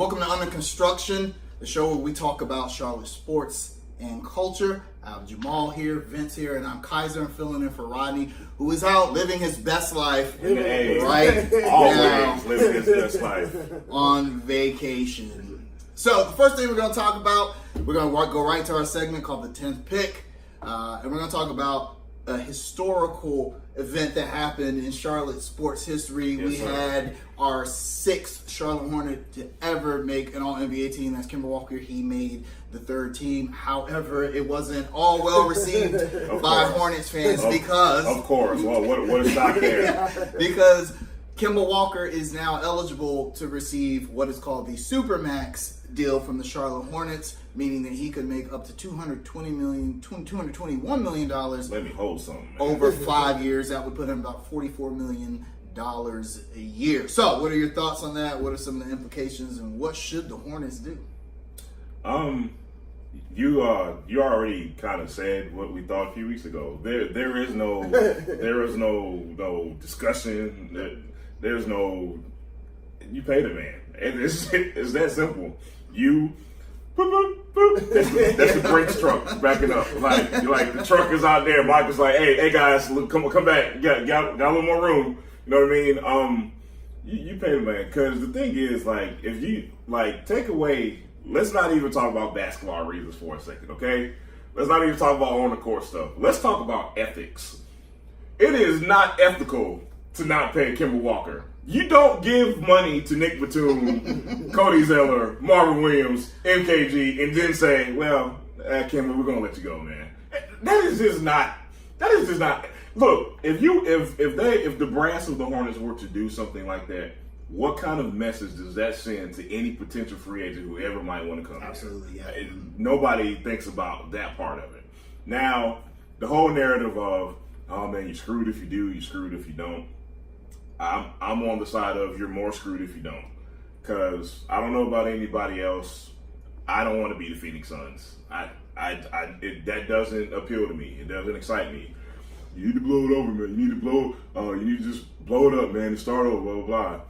Welcome to Under Construction, the show where we talk about Charlotte sports and culture. I have Jamal here, Vince here, and I'm Kaiser. I'm filling in for Rodney, who is out living his best life right now. Living his best life. On vacation. So the first thing we're going to talk about, we're going to go right to our segment called the 10th Pick. And we're going to talk about a historical event that happened in Charlotte sports history. We had our 6th Charlotte Hornet to ever make an All-NBA team. That's Kemba Walker. He made the 3rd team. However, it wasn't all well received by Hornets fans because... Of course. Well, what is not there? Because Kemba Walker is now eligible to receive what is called the Supermax deal from the Charlotte Hornets, meaning that he could make up to $221 million Let me hold something, man. over 5 years. That would put him about $44 million a year. So, what are your thoughts on that? What are some of the implications, and what should the Hornets do? You already kind of said what we thought a few weeks ago. There is no discussion. There's no, you pay the man. It's that simple. You, that's the brakes truck backing up. Like the truck is out there. Mike was like, hey guys, look, come back. Got a little more room. You know what I mean? You pay the man, because the thing is, like, if you take away. Let's not even talk about basketball reasons for a second, okay? Let's not even talk about on the court stuff. Let's talk about ethics. It is not ethical to not pay Kemba Walker. You don't give money to Nick Batum, Cody Zeller, Marvin Williams, MKG, and then say, well, Kemba, we're gonna let you go, man. That is just not. Look, if the brass of the Hornets were to do something like that, what kind of message does that send to any potential free agent who ever might want to come? Absolutely, yeah. Nobody thinks about that part of it. Now, the whole narrative of, oh man, you're screwed if you do, you're screwed if you don't. I'm on the side of you're more screwed if you don't. Because I don't know about anybody else. I don't want to be the Phoenix Suns. That doesn't appeal to me. It doesn't excite me. You need to blow it over, man. You need to just blow it up, man, and start over, blah, blah, blah.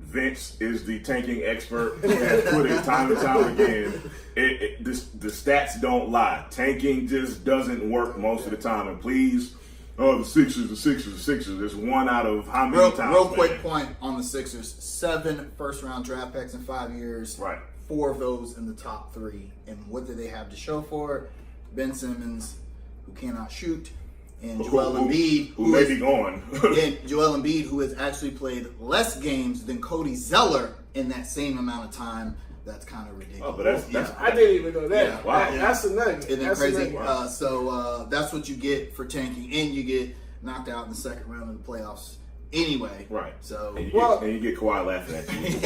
Vince is the tanking expert who has put it time and time again. The stats don't lie. Tanking just doesn't work most of the time. And please, the Sixers. It's one out of how many times? Real quick point on the Sixers. 7 first-round draft picks in 5 years. Right. 4 of those in the top 3. And what do they have to show for it? Ben Simmons, who cannot shoot, and Joel Embiid, who may be gone. And Joel Embiid, who has actually played less games than Cody Zeller in that same amount of time. That's kind of ridiculous. Oh, but that's I didn't even know that. Yeah. Wow. That's a nugget. Isn't that That's crazy? Wow. So that's what you get for tanking, and you get knocked out in the second round of the playoffs anyway. Right. So and you get Kawhi laughing at you.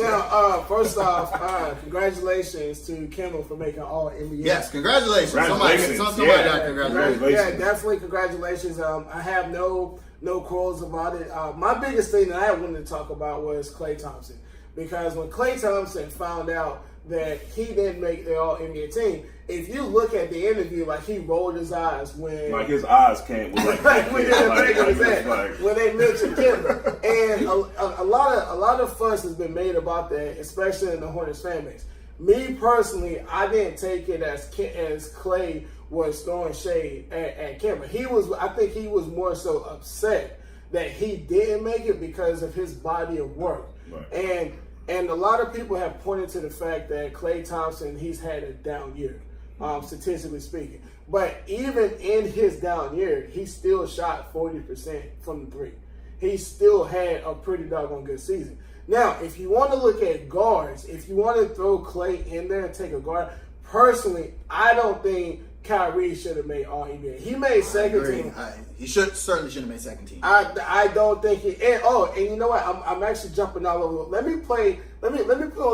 Now, first off, congratulations to Kemba for making All-NBA. yes, congratulations. Somebody got congratulations. Yeah, definitely congratulations. I have no quarrels about it. My biggest thing that I wanted to talk about was Klay Thompson. Because when Klay Thompson found out that he didn't make the All-NBA team, if you look at the interview, like, he rolled his eyes when... Like, his eyes can't... when they mentioned Kemba. And a lot of fuss has been made about that, especially in the Hornets fan base. Me, personally, I didn't take it as Klay was throwing shade at Kemba. I think he was more so upset that he didn't make it because of his body of work. Right. And a lot of people have pointed to the fact that Klay Thompson, he's had a down year, statistically speaking. But even in his down year, he still shot 40% from the 3. He still had a pretty doggone good season. Now, if you want to look at guards, if you want to throw Klay in there and take a guard, personally, I don't think Kyrie should have made All-NBA. He made second team. He certainly should have made second team. I don't think he. And you know what? I'm actually jumping all over. Let me put on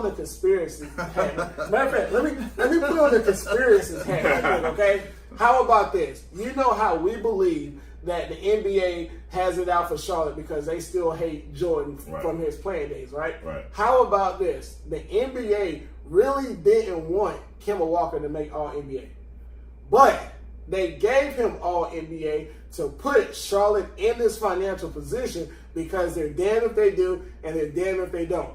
the conspiracy hat. Matter of fact, let me put on the conspiracy hat. Okay. How about this? You know how we believe that the NBA has it out for Charlotte because they still hate Jordan from his playing days, right? Right. How about this? The NBA really didn't want Kemba Walker to make All-NBA. But they gave him All-NBA to put Charlotte in this financial position because they're damned if they do and they're damned if they don't.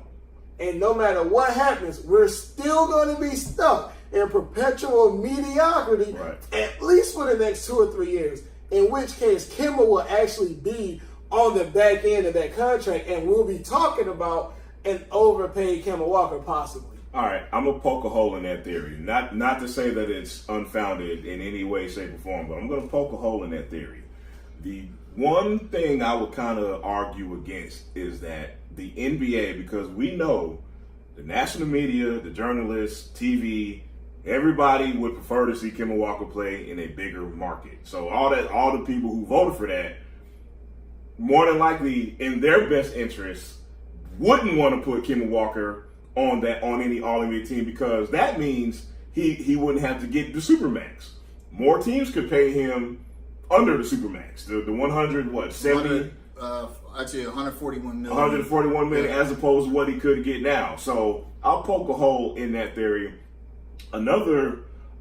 And no matter what happens, we're still going to be stuck in perpetual mediocrity, at least for the next 2 or 3 years. In which case, Kemba will actually be on the back end of that contract, and we'll be talking about an overpaid Kemba Walker possibly. All right, I'm gonna poke a hole in that theory. Not to say that it's unfounded in any way, shape, or form, but I'm gonna poke a hole in that theory. The one thing I would kind of argue against is that the NBA, because we know the national media, the journalists, TV, everybody would prefer to see Kemba Walker play in a bigger market. So all the people who voted for that, more than likely, in their best interest, wouldn't want to put Kemba Walker on any All-NBA team, because that means he wouldn't have to get the Supermax. More teams could pay him under the Supermax. The 170 actually 141 million. 141 million as opposed to what he could get now. So I'll poke a hole in that theory. Another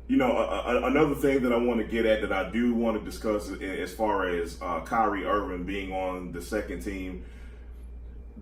thing that I want to get at, that I do want to discuss as far as Kyrie Irving being on the second team.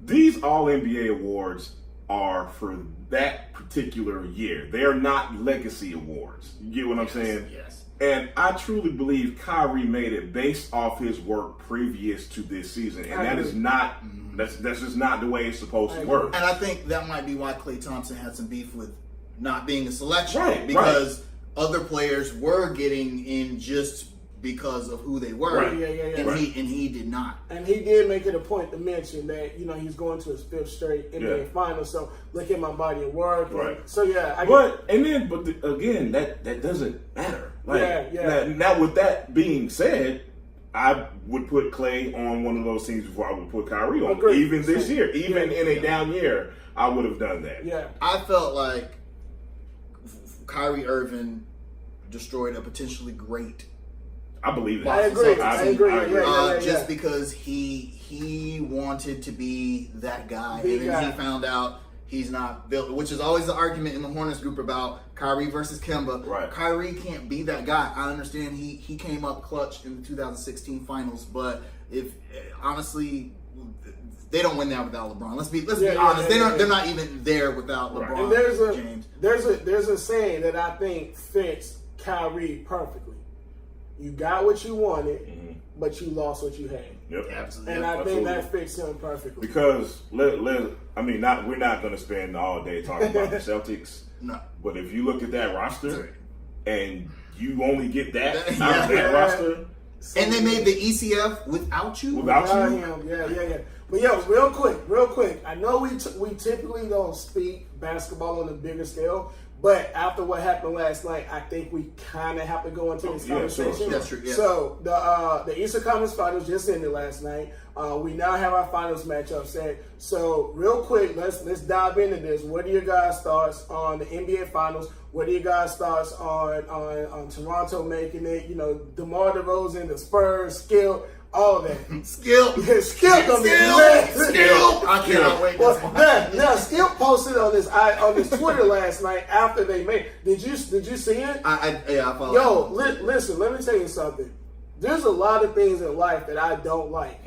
These All-NBA awards are for that particular year. They are not legacy awards. You get what I'm saying? Yes. And I truly believe Kyrie made it based off his work previous to this season. And that is not, that's just not the way it's supposed to work. And I think that might be why Klay Thompson had some beef with not being a selection. Right, because other players were getting in just because of who they were. Right. And he did not. And he did make it a point to mention that, he's going to his 5th straight NBA finals. So look at my body of work. Right. So yeah, again, that doesn't matter. Now with that being said, I would put Klay on one of those teams before I would put Kyrie on. Agreed. Even this year, even in a down year, I would have done that. Yeah. I felt like Kyrie Irving destroyed a potentially great. I believe that. I agree. I agree. Just because he wanted to be that guy, Big and then guy. he found out he's not built, which is always the argument in the Hornets group about Kyrie versus Kemba. Right. Kyrie can't be that guy. I understand he came up clutch in the 2016 finals, but if honestly, they don't win that without LeBron. Let's be honest. They're not even there without LeBron. And James. There's a saying that I think fits Kyrie perfectly. You got what you wanted, but you lost what you had. Yep. Absolutely. And I think that fits him perfectly. Because we're not going to spend all day talking about the Celtics. No. But if you look at that roster, and you only get that Yeah. out of that roster, And they made the ECF without you? Without you? Him. Yeah. But yo, real quick. I know we typically don't speak basketball on a bigger scale, but after what happened last night, I think we kind of have to go into this conversation. Sure. That's true, yeah. So the Eastern Conference Finals just ended last night. We now have our finals matchup set. So real quick, let's dive into this. What are your guys' thoughts on the NBA Finals? What are your guys' thoughts on Toronto making it? DeMar DeRozan, the Spurs, Skill, all of that. Skill. Skill gonna be mad. Skill. I cannot wait. Now, Skill posted on this Twitter last night after they made. Did you see it? I follow. Yo, listen. Let me tell you something. There's a lot of things in life that I don't like,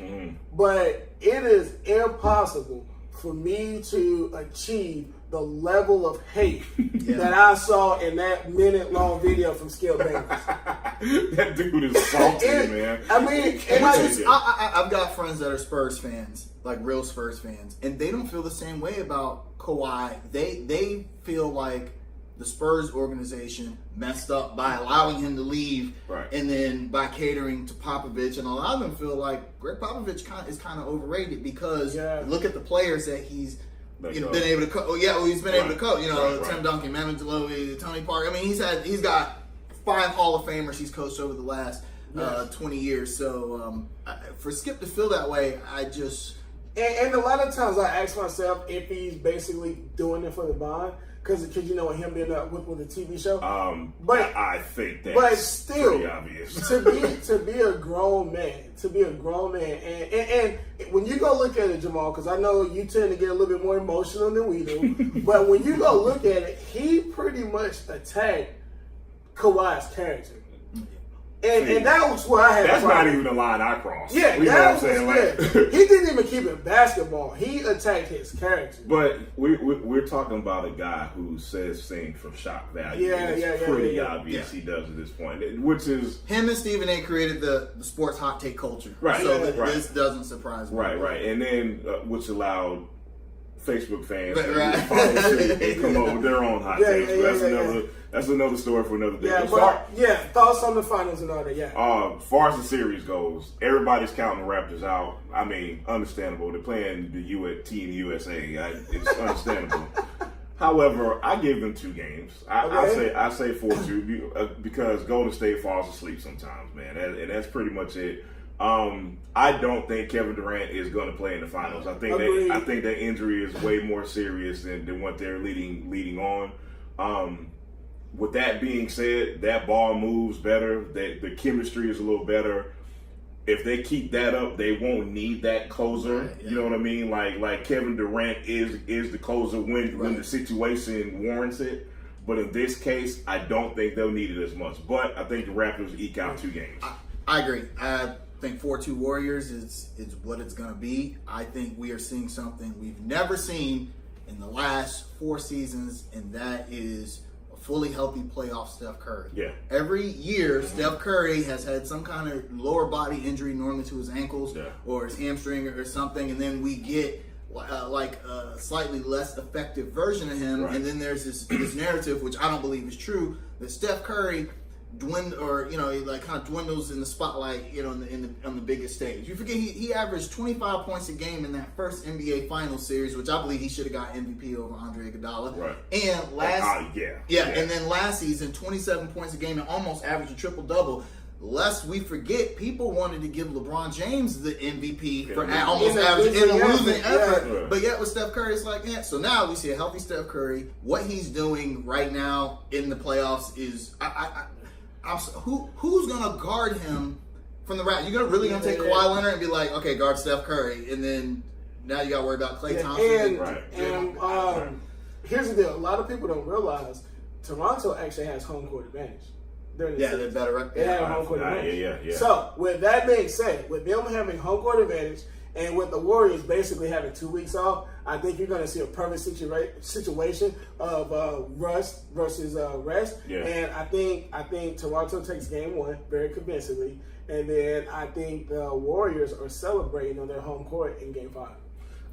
but it is impossible for me to achieve the level of hate that I saw in that minute-long video from Skill Bayless. That dude is salty, man. I mean, I've got friends that are Spurs fans, like real Spurs fans, and they don't feel the same way about Kawhi. They feel like the Spurs organization messed up by allowing him to leave, and then by catering to Popovich, and a lot of them feel like Greg Popovich is kind of overrated because look at the players that he's been able to coach. He's been able to coach. Tim Duncan, Manu Ginobili, Tony Parker. I mean, he's got 5 Hall of Famers he's coached over the last 20 years. So for Skip to feel that way, I just and a lot of times I ask myself if he's basically doing it for the bond. Because him being with the TV show. But I think that's pretty obvious. to be a grown man, and when you go look at it, Jamal, because I know you tend to get a little bit more emotional than we do, but when you go look at it, he pretty much attacked Kawhi's character. And that was what I had. That's not even a line I crossed. Yeah, you know what I'm saying? Like, he didn't even keep it basketball. He attacked his character. But we're talking about a guy who says things from shock value. It's pretty obvious he does at this point, which is him and Stephen A. created the sports hot take culture. Right. So this doesn't surprise me. Right. And then which allowed Facebook fans to follow suit and come up with their own hot takes. That's another story for another day. Thoughts on the finals and all that. As far as the series goes, everybody's counting the Raptors out. I mean, understandable. They're playing Team USA. It's understandable. However, I give them 2 games. I say 4-2 because Golden State falls asleep sometimes, man, and that's pretty much it. I don't think Kevin Durant is going to play in the finals. I think that injury is way more serious than what they're leading on. With that being said, that ball moves better. The chemistry is a little better. If they keep that up, they won't need that closer. Right, yeah. You know what I mean? Like Kevin Durant is the closer when the situation warrants it. But in this case, I don't think they'll need it as much. But I think the Raptors eke out 2 games. I agree. I think 4-2 Warriors is what it's going to be. I think we are seeing something we've never seen in the last 4 seasons, and that is a fully healthy playoff Steph Curry. Yeah. Every year, Steph Curry has had some kind of lower body injury, normally to his ankles or his hamstring or something, and then we get a slightly less effective version of him, and then there's this narrative, which I don't believe is true, that Steph Curry dwindles in the spotlight, on the biggest stage. You forget he averaged 25 points a game in that first NBA Finals series, which I believe he should have got MVP over Andre Iguodala. Right. And and then last season, 27 points a game and almost averaged a triple double. Lest we forget, people wanted to give LeBron James the MVP for almost averaging in a losing effort. But yet with Steph Curry, it's like, so now we see a healthy Steph Curry. What he's doing right now in the playoffs is who's gonna guard him from the Raptors? You're really gonna take Kawhi Leonard and be like, okay, guard Steph Curry, and then now you gotta worry about Klay Thompson. Here's the deal: a lot of people don't realize Toronto actually has home court advantage. They're better. They have home court advantage. So with that being said, with them having home court advantage, and with the Warriors basically having 2 weeks off, I think you're going to see a perfect situation of rust versus rest. Yeah. And I think Toronto takes game 1 very convincingly, and then I think the Warriors are celebrating on their home court in game 5.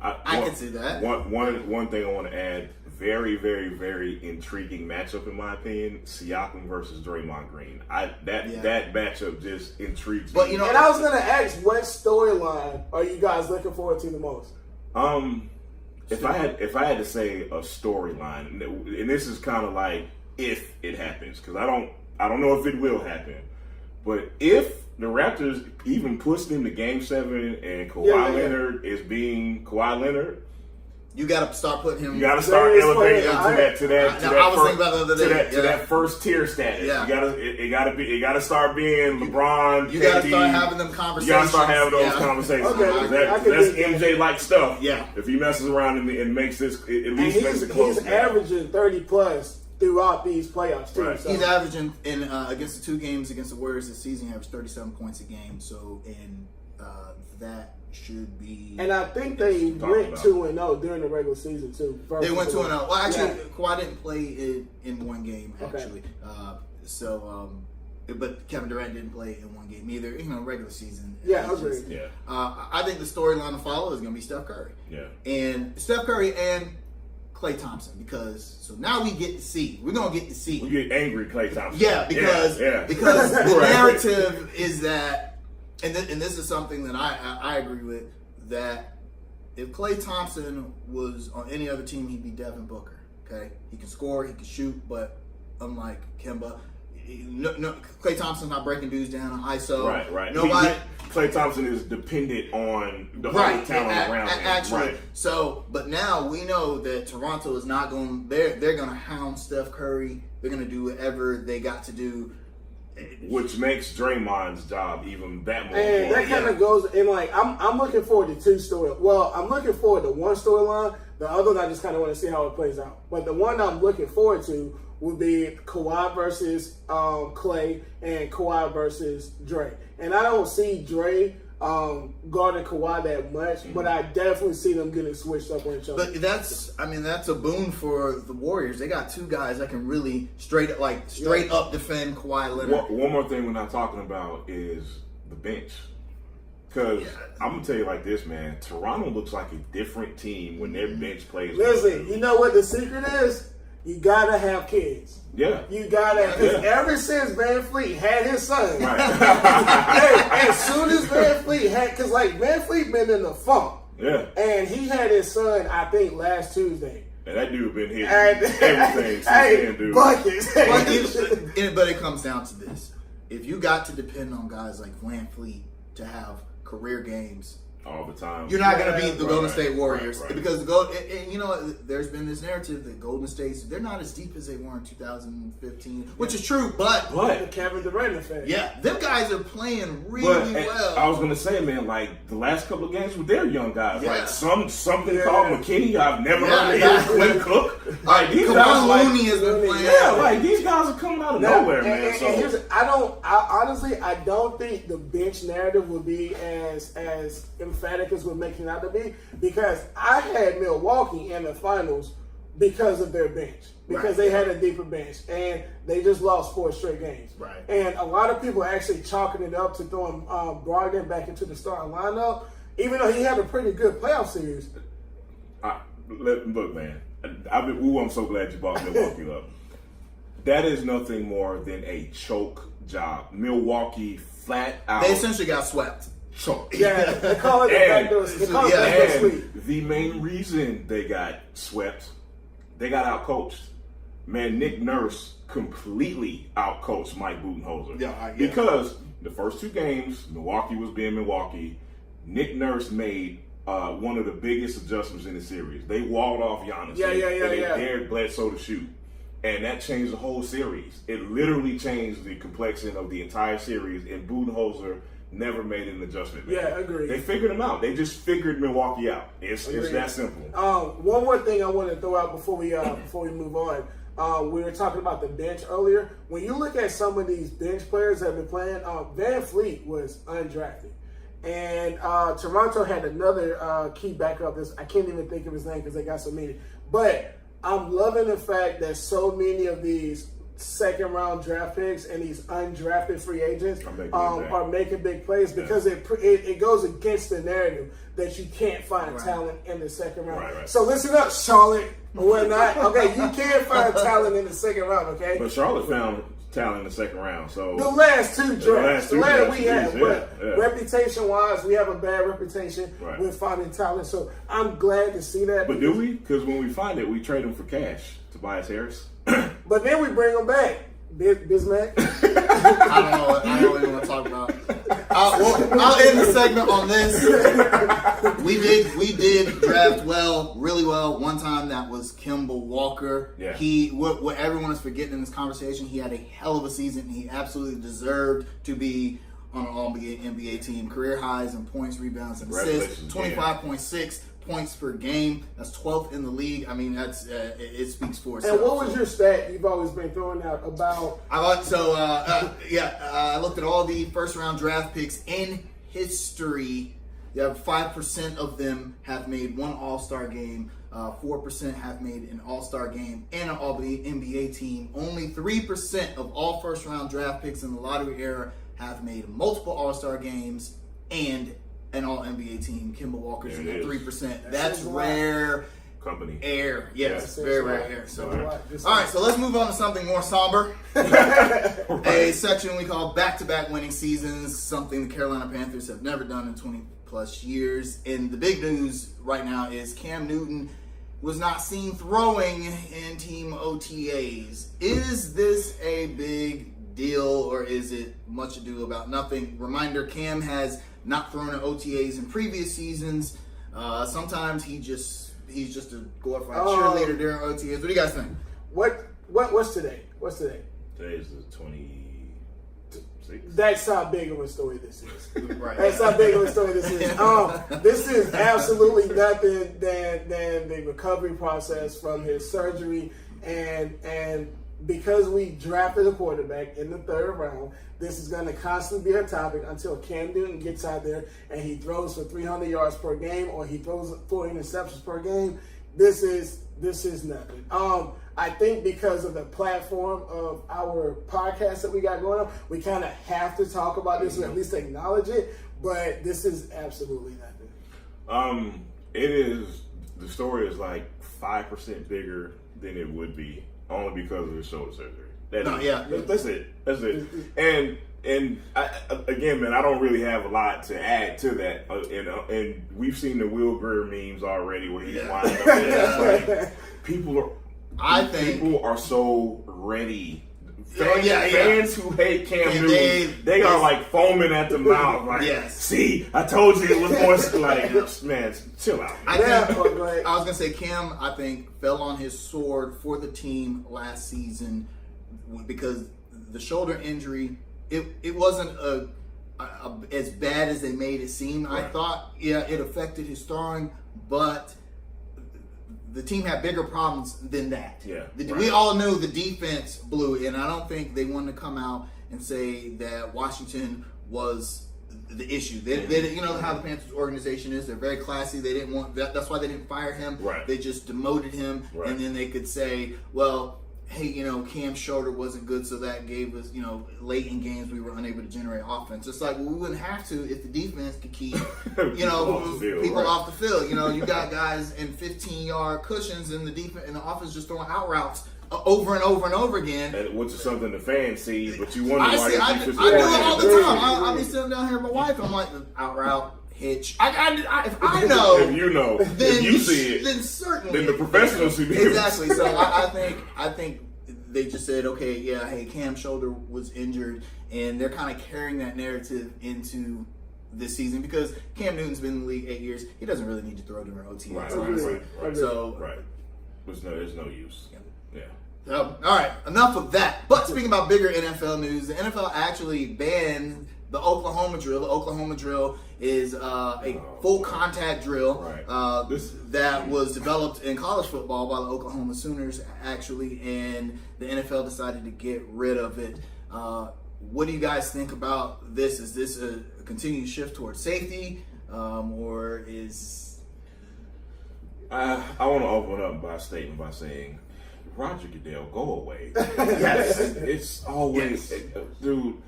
I can see that. One thing I want to add, very, very, very intriguing matchup in my opinion, Siakam versus Draymond Green. That matchup just intrigues me. And I was going to ask, what storyline are you guys looking forward to the most? If I had to say a storyline, and this is kind of like if it happens, because I don't know if it will happen, but if the Raptors even push them to Game 7 and Kawhi Leonard is being Kawhi Leonard, you got to start putting him. You got to start elevating him to that first tier status. Yeah. It got to start being LeBron. You got to start having them conversations. You got to start having those conversations. Okay, that's MJ like stuff. Yeah. If he messes around and makes this, at least makes it close. He's averaging 30 plus throughout these playoffs too. Right. So. He's averaging against the 2 games against the Warriors this season, he averaged 37 points a game. So that should be. And I think they went 2-0 during the regular season too. They went 2-0. Well, actually, Kawhi didn't play in 1 game actually. Okay. But Kevin Durant didn't play in 1 game either. Regular season. Yeah, I agree. Yeah. I think the storyline to follow is going to be Steph Curry. Yeah. And Steph Curry and Klay Thompson, because now we get to see. We're gonna get to see. We get angry, Klay Thompson. Yeah, because the narrative is that, and this is something that I agree with, that if Klay Thompson was on any other team, he'd be Devin Booker. Okay, he can score, he can shoot, but unlike Kemba, Klay Thompson's not breaking dudes down on ISO. Right. Nobody. Klay Thompson is dependent on the whole talent around him. Actually, right. So, but now we know that Toronto is not going. They're going to hound Steph Curry. They're going to do whatever they got to do, which makes Draymond's job even that more. And that kind of goes in I'm looking forward to 2 storylines. Well, I'm looking forward to 1 storyline. The other one I just kind of want to see how it plays out. But the one I'm looking forward to would be Kawhi versus Klay and Kawhi versus Dre. And I don't see Dre guarding Kawhi that much, but I definitely see them getting switched up on each other. But that's a boon for the Warriors. They got two guys that can really straight up defend Kawhi Leonard. One more thing we're not talking about is the bench. Because I'm going to tell you like this, man. Toronto looks like a different team when their bench plays. Listen, you know what the secret is? You got to have kids. Yeah. You got to. Because ever since Van Fleet had his son, Right. as soon as Van Fleet had, because like Van Fleet been in the funk. Yeah. And he had his son, I think, last Tuesday. And that dude been hitting everything since then, dude. Buckets. But it comes down to this. If you got to depend on guys like Van Fleet to have career games all the time, you're not going to beat the Golden State right, Warriors right. because and you know there's been this narrative that Golden State's they're not as deep as they were in 2015, which is true, but the Kevin Durant effect. Yeah, them guys are playing really well. I was gonna say, man, like the last couple of games with their young guys, Yeah. like something called McKinney. I've never heard of him. Quinn Cook. Like these Come guys, on, like, Looney has been playing. yeah, like these guys are coming out of nowhere, man. And here's, I don't think the bench narrative will be as emphatic as we're making it out to be, because I had Milwaukee in the finals because of their bench, because they had a deeper bench, and they just lost 4 straight games. Right. And a lot of people are actually chalking it up to throwing Brogdon back into the starting lineup, even though he had a pretty good playoff series. Look, man, I'm so glad you brought Milwaukee up. That is nothing more than a choke job. Milwaukee flat out. They essentially got swept. Choke. Yeah, they call it the backdoor sweep. The main reason they got swept, they got outcoached. Man, Nick Nurse completely outcoached Mike Budenholzer. Yeah. Because the first 2 games, Milwaukee was being Milwaukee. Nick Nurse made one of the biggest adjustments in the series. They walled off Giannis. They dared Bledsoe to shoot. And that changed the whole series. It literally changed the complexion of the entire series, and Budenholzer never made an adjustment. Man. Yeah, agreed. They figured him out. They just figured Milwaukee out. It's that simple. One more thing I want to throw out before we move on. We were talking about the bench earlier. When you look at some of these bench players that have been playing, Van Fleet was undrafted. And Toronto had another key backup. I can't even think of his name because they got so many. But I'm loving the fact that so many of these second-round draft picks and these undrafted free agents are making big plays, because it goes against the narrative that you can't find talent in the second round. Right. So listen up, Charlotte, or whatnot. Okay, you can find talent in the second round, okay? But Charlotte found talent in the second round. So the last 2 drafts, the last we had, but yeah. reputation-wise, we have a bad reputation with finding talent. So I'm glad to see that. But do we? Because when we find it, we trade them for cash. Tobias Harris. But then we bring them back. Bismack. I don't even want to talk about. I'll end the segment on this. We did draft really well. One time that was Kemba Walker. Yeah. What everyone is forgetting in this conversation, he had a hell of a season. He absolutely deserved to be on an All-NBA team. Career highs in points, rebounds, and assists. 25.6 points per game. That's 12th in the league. I mean, that's it speaks for itself. And what was your stat you've always been throwing out about? I looked at all the first-round draft picks in history. You have 5% of them have made one All-Star game. 4% have made an All-Star game and an All-NBA team. Only 3% of all first-round draft picks in the lottery era have made multiple All-Star games and an All-NBA team. Kemba Walker's in at 3%. That's rare company. Air. Yes, very rare air. So, all right, so let's move on to something more somber. A section we call back-to-back winning seasons, something the Carolina Panthers have never done in 20-plus years. And the big news right now is Cam Newton was not seen throwing in team OTAs. Is this a big deal, or is it much ado about nothing? Reminder, Cam has not thrown in OTAs in previous seasons. Sometimes he's just a glorified cheerleader during OTAs. What do you guys think? What's today? Today is the 26th. That's how big of a story this is. Right. That's how big of a story this is. This is absolutely nothing than the recovery process from his surgery, and because we drafted a quarterback in the 3rd round, this is going to constantly be a topic until Cam Newton gets out there and he throws for 300 yards per game or he throws 4 interceptions per game. This is nothing. I think because of the platform of our podcast that we got going on, we kind of have to talk about this or at least acknowledge it. But this is absolutely nothing. It is. The story is like 5% bigger than it would be only because of the shoulder surgery. That's it. That's it. And again, man, I don't really have a lot to add to that. And we've seen the Will Greer memes already where he's winding up. It's like, people are so ready. Fans who hate Cam Newton, they are like foaming at the mouth. Like, see, I told you it was more like, man, chill out. I was gonna say Cam, I think, fell on his sword for the team last season because the shoulder injury, it wasn't as bad as they made it seem. Right. I thought, it affected his throwing, but the team had bigger problems than that. We all knew the defense blew, and I don't think they wanted to come out and say that Washington was the issue. They you know how the Panthers organization is. They're very classy. They didn't want that. That's why they didn't fire him. Right. They just demoted him, and then they could say, well, hey, Cam's shoulder wasn't good, so that gave us, late in games we were unable to generate offense. It's like, well, we wouldn't have to if the defense could keep, people off the field. You got guys in 15-yard cushions, and the defense and the offense just throwing out routes over and over and over again. And which is something the fans see, but you wonder why. I do it all the time. I'll be sitting down here with my wife, and I'm like, out route. Hitch. If I know, if you know, then if you see it, then certainly, then the professionals see it. Exactly. So I think they just said, okay, hey, Cam's shoulder was injured, and they're kind of carrying that narrative into this season because Cam Newton's been in the league 8 years. He doesn't really need to throw during OTAs. Right. So there's no use. Yeah. So, all right, enough of that. But speaking about bigger NFL news, the NFL actually banned the Oklahoma drill. The Oklahoma drill is a full contact drill that was developed in college football by the Oklahoma Sooners, actually, and the NFL decided to get rid of it. What do you guys think about this? Is this a continued shift towards safety, or is... I want to open up by stating by saying, Roger Goodell, go away. Yes, it's always... Dude...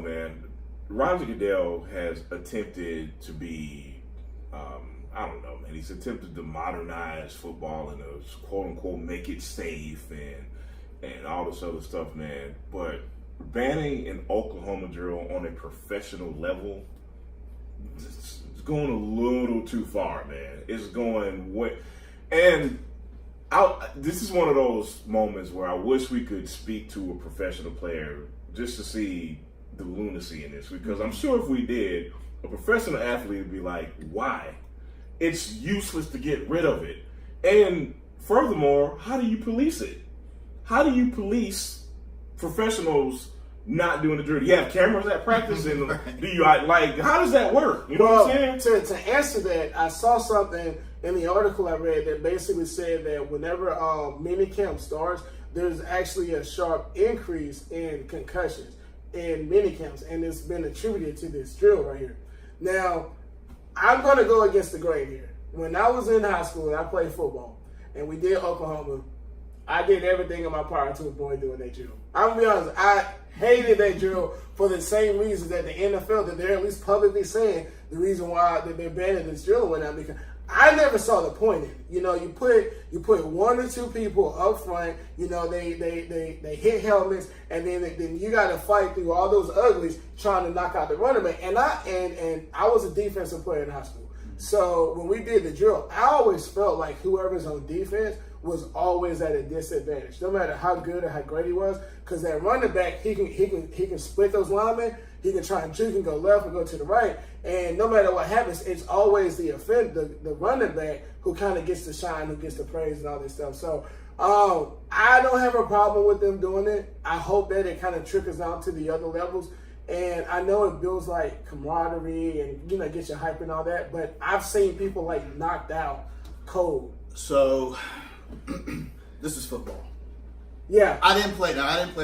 man, Roger Goodell has attempted to be, I don't know, man. He's attempted to modernize football and to quote unquote make it safe and all this other stuff, man. But banning an Oklahoma drill on a professional level, it's going a little too far, man. It's going way, and this is one of those moments where I wish we could speak to a professional player just to see the lunacy in this, because I'm sure if we did, a professional athlete would be like, why? It's useless to get rid of it. And furthermore, how do you police it? How do you police professionals not doing the drill? Do you have cameras at practice? And do you how does that work? You know what I'm saying? To answer that, I saw something in the article I read that basically said that whenever minicamp starts, there's actually a sharp increase in concussions in minicamps, and it's been attributed to this drill right here. Now, I'm going to go against the grain here. When I was in high school and I played football, and we did Oklahoma, I did everything in my power to avoid doing that drill. I'm going to be honest, I hated that drill for the same reason that the NFL, that they're at least publicly saying the reason why they're banning this drill went out, because I never saw the point in it. You put one or two people up front. They hit helmets, and then you got to fight through all those uglies trying to knock out the running back. And I was a defensive player in high school, so when we did the drill, I always felt like whoever's on defense was always at a disadvantage, no matter how good or how great he was, because that running back he can split those linemen. He can try and juke and go left and go to the right. And no matter what happens, it's always the running back who kind of gets to shine, who gets the praise and all this stuff. So I don't have a problem with them doing it. I hope that it kind of trickles down to the other levels. And I know it builds like camaraderie and, gets you hype and all that. But I've seen people like knocked out cold. So this is football. Yeah. I didn't play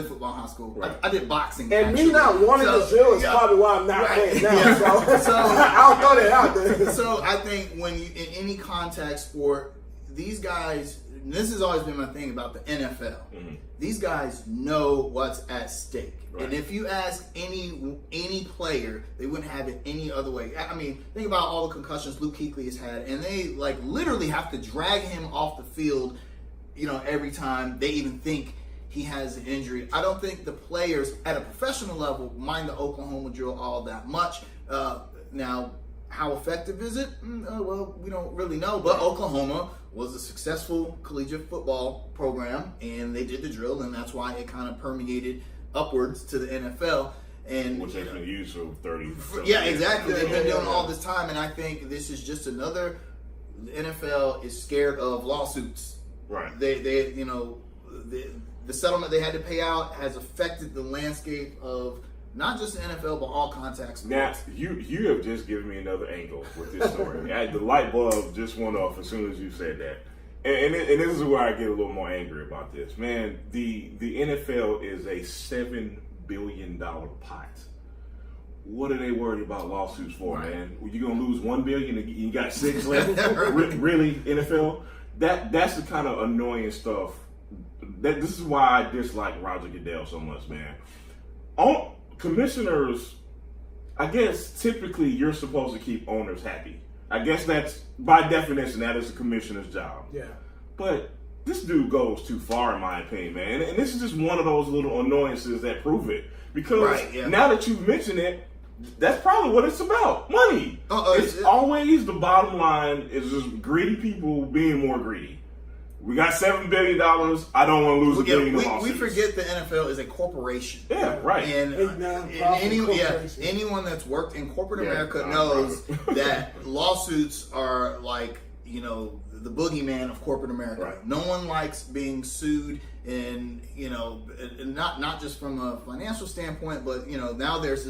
football in high school. Right. I did boxing. And actually. me not wanting to drill is probably why I'm not playing now. So I'll throw that out there. So I think when you in any contact sport, these guys, this has always been my thing about the NFL. Mm-hmm. These guys know what's at stake. Right. And if you ask any player, they wouldn't have it any other way. I mean, think about all the concussions Luke Kuechly has had, and they like literally have to drag him off the field, every time they even think he has an injury. I don't think the players at a professional level mind the Oklahoma drill all that much. Now, how effective is it? Well, we don't really know, but Oklahoma was a successful collegiate football program, and they did the drill, and that's why it kind of permeated upwards to the NFL. And which has been used for 30 yeah, years. exactly. They've been doing all this time, and I think this is just another. The NFL is scared of lawsuits. Right. They the settlement they had to pay out has affected the landscape of not just the NFL but all contact sports. Now you have just given me another angle with this story. The light bulb just went off as soon as you said that, and this is where I get a little more angry about this. Man, the NFL is a $7 billion pot. What are they worried about lawsuits for, man? You gonna lose $1 billion and you got 6 left? Really, NFL? That's the kind of annoying stuff. This is why I dislike Roger Goodell so much, man. Commissioners, I guess typically you're supposed to keep owners happy. I guess that's by definition that is a commissioner's job. Yeah. But this dude goes too far, in my opinion, man. And this is just one of those little annoyances that prove it. Because now that you've mentioned it, that's probably what it's about. Money. It's always the bottom line is just greedy people being more greedy. We got $7 billion. I don't want to lose $1 billion in lawsuits. We forget the NFL is a corporation. Yeah, right. And anyone that's worked in corporate America knows that lawsuits are like, the boogeyman of corporate America. Right. No one likes being sued, and not just from a financial standpoint, but now there's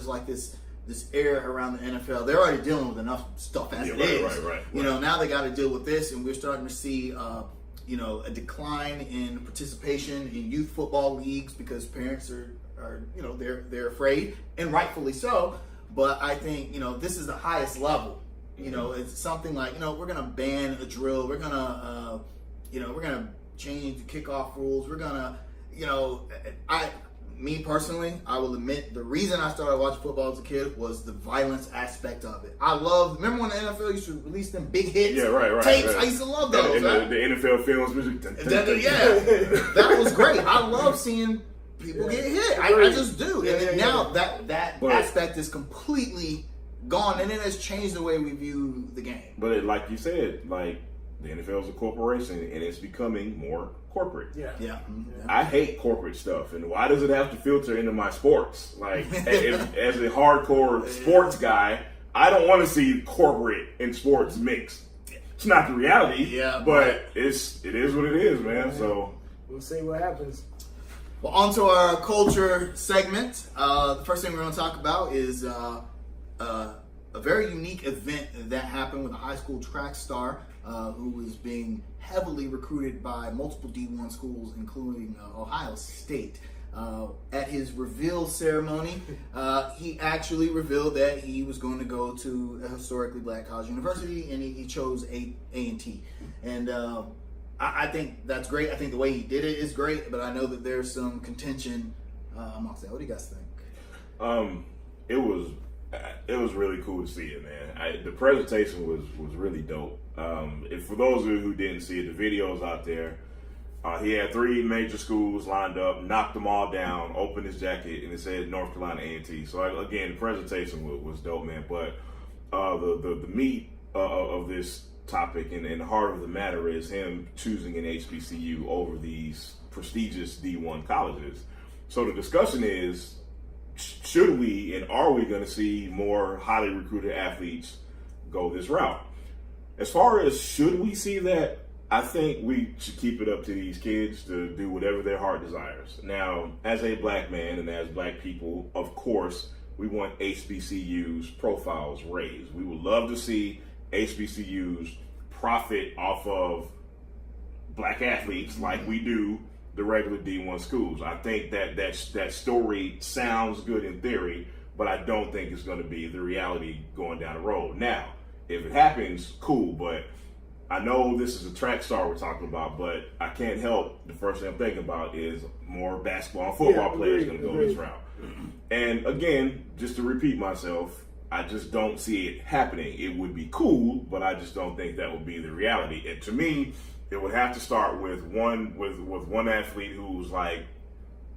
this air around the NFL. They're already dealing with enough stuff as it is. Right. Now they got to deal with this, and we're starting to see a decline in participation in youth football leagues because parents are they're afraid, and rightfully so. But I think this is the highest level. It's something like we're gonna ban a drill. We're gonna change the kickoff rules. We're gonna me personally, I will admit the reason I started watching football as a kid was the violence aspect of it. Remember when the NFL used to release them big hits? Yeah, right. Tapes? Right. I used to love those. And the NFL films music. That was great. I love seeing people get hit. I just do. And now that aspect is completely gone, and it has changed the way we view the game. But like you said, the NFL is a corporation, and it's becoming more corporate. Yeah. I hate corporate stuff, and why does it have to filter into my sports? As a hardcore sports guy, I don't want to see corporate and sports mixed. It's not the reality, but it is what it is, man. So we'll see what happens. Well, on to our culture segment. The first thing we're going to talk about is a very unique event that happened with a high school track star who was being heavily recruited by multiple D1 schools, including Ohio State. At his reveal ceremony, he actually revealed that he was going to go to a historically black college university, and he chose A&T. And I think that's great. I think the way he did it is great, but I know that there's some contention amongst that. What do you guys think? It was really cool to see it, man. The presentation was really dope. If for those of you who didn't see it, the video's out there. He had 3 major schools lined up, knocked them all down, opened his jacket, and it said North Carolina A&T. So again, the presentation was dope, man. But the meat of this topic and the heart of the matter is him choosing an HBCU over these prestigious D1 colleges. So the discussion is, should we and are we going to see more highly recruited athletes go this route? As far as should we see that, I think we should keep it up to these kids to do whatever their heart desires. Now, as a black man and as black people, of course, we want HBCUs profiles raised. We would love to see HBCUs profit off of black athletes like we do the regular D1 schools. I think that story sounds good in theory, but I don't think it's going to be the reality going down the road. Now, if it happens, cool, but I know this is a track star we're talking about, but I can't help, the first thing I'm thinking about is more basketball and football players going to go this route. And again, just to repeat myself, I just don't see it happening. It would be cool, but I just don't think that would be the reality. And to me, it would have to start with one athlete who's like